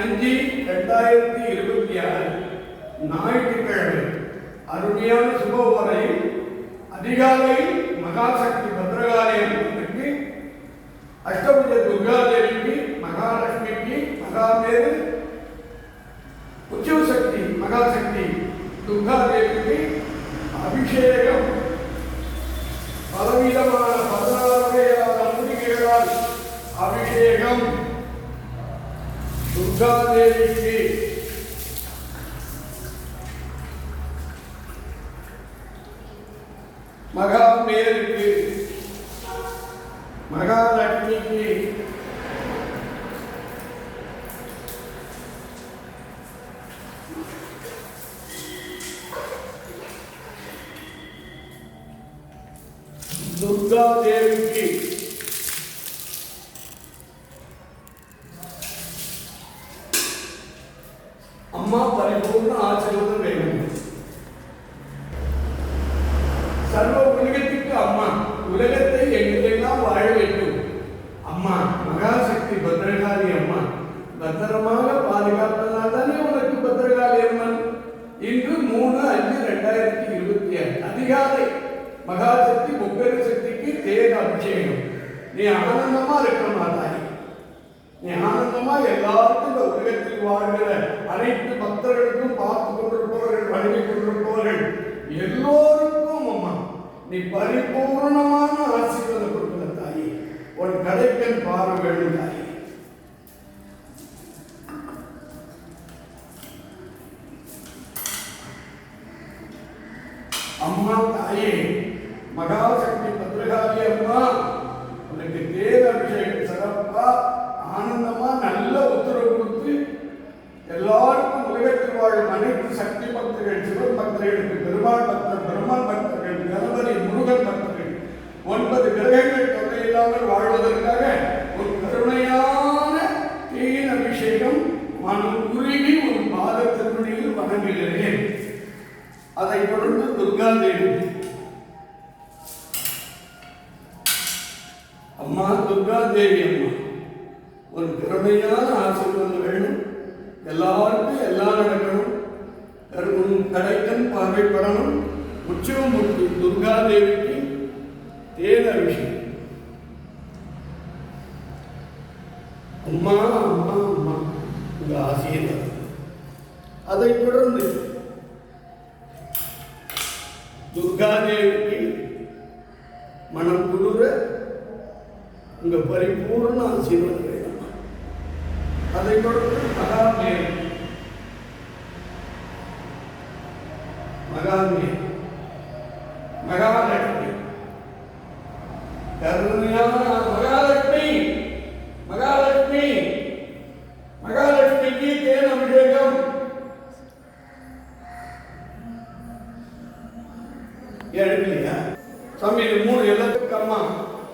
5/2026 ஞாயிற்றுக்கிழமை அருமையான சுபவரையில் அதிகாலையில் மகாசக்தி பத்ரகாளியம்மனுக்கு, அஷ்டபுஜ துர்காதேவிக்கு, மகாலட்சுமிக்கு, மகாமேரு உற்சவ சக்தி மகாசக்தி துர்காதேவிக்கு அபிஷேகம் பலவிதமான 16 வகையான மூலிகைகளால் அபிஷேகம். துர்காதேவிக்கு மகாமேருக்கு, மகாலட்சுமிக்கு, துர்காதேவிக்கு, அம்மா பரிபூர்ண ஆசீர்வாதம் வேணும். சர்வ உலகத்திற்கு அம்மா, உலகத்தை எங்கெல்லாம் வாழ வேண்டும் அம்மா மகாசக்தி பத்ரகாளி அம்மா பத்திரமாக பாதுகாப்பதால் தானே உனக்கு பத்ரகாளி அம்மன். இன்று 3/5/2026 அதிகாலை மகாசக்தி முப்பெரு சக்திக்கு தேக அபிஷேகம். நீ ஆனந்தமா இருக்க மாட்டாய். நீ ஆனந்தமா எல்லாருக்கும் இந்த உலகத்தில் வாழ்கிற அனைத்து பக்தர்களுக்கும், பார்த்து கொண்டிருப்பவர்கள், வழங்கி கொண்டிருப்பவர்கள் எல்லோருக்கும் அம்மா நீ பரிபூர்ணமான ஆசீர்வாதம் கொடுக்கிற தாயே. உன் கடைக்கன் பார்வை வேண்டும் தாயே. அம்மா தாயே மகாசக்தி பத்ரகாளி அம்மா உனக்கு தேவ அபிஷேகம் சிறப்பா ஆனந்தமா நல்ல உத்தரவு கொடுத்து எல்லாருக்கும் உலகத்தில் வாழும் அனைத்து சக்தி பக்தர்கள், சிவன் பக்தர்களுக்கு, பெருமாள் பக்தர், பிரம்மன் பக்தர்கள், கணபதி, முருகன் பக்தர்கள் 9 கிரகங்கள் தொல்லையில்லாமல் வாழ்வதற்காக ஒரு கருணையான தேன் அபிஷேகம் மனம் உருகி ஒரு பாதத்தினுடையில் வணங்குகிறேன். அதை தொடர்ந்து துர்காதேவி அம்மா, துர்காதேவி அம்மா ஒரு திறமையான ஆசீர்வாதம் வேணும். எல்லாருக்கும் எல்லாம் நடக்கணும். கடைக்கன் பார்வைப்படணும். உற்சவமூர்த்தி துர்காதேவிக்கு தேன அபிஷேகம். அம்மா அம்மா அம்மா உங்க ஆசீர்வாதம். அதை தொடர்ந்து துர்காதேவிக்கு மனம் குளிர உங்க பரிபூர்ண ஆசீர்வாதம் வேணும். அதை தொடர்ந்து மகாமேரு, மகாமேரு, மகாலட்சுமி, கருணையான மகாலட்சுமி, மகாலட்சுமி, மகாலட்சுமிக்கு தேன் அபிஷேகம். எழுதியா சாமி? இது 3 எல்லாத்துக்கு அம்மா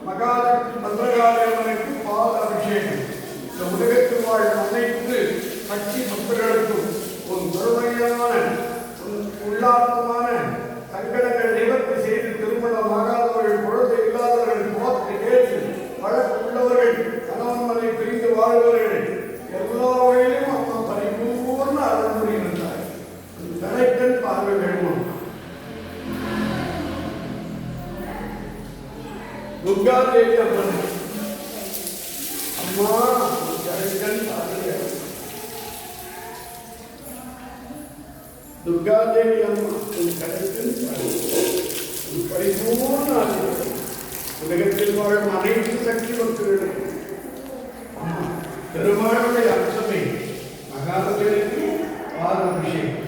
மகாலட்சுமி பத்ரகாளி அம்மனுக்கு பால் அபிஷேகம். இந்த உலகத்தில் வாழும் அனைத்து சக்தி பக்தர்களுக்கும் ஒரு முழுமையான உள்ளார்த்தமான சங்கடங்கள் நிவர்த்தி செய்து, திருமணம் ஆகாதவர்கள், குழந்தை இல்லாதவர்கள், போக்கு கேட்டு வழக்கு உள்ளவர்கள், கணவன் மனை பிரிந்து வாழ்பவர்கள் எல்லா வகையிலும் அம்மா பரிபூர்ண அருள்மொழி இருந்தார். கடைக்கன் பார்வை வேணும். துர்காதேவி அம்மன் அம்மா கடைக்கன் பார்வை. துர்காதேவி அம்மா கடைக்கன் பரிபூர்ண ஆசீர்வாதம். உலகத்தில் வாழும் அனைத்து சக்தி பக்தர்களுக்கும் பெருமாளுடைய அம்சமே மகாபலிக்கு பால் அபிஷேகம்.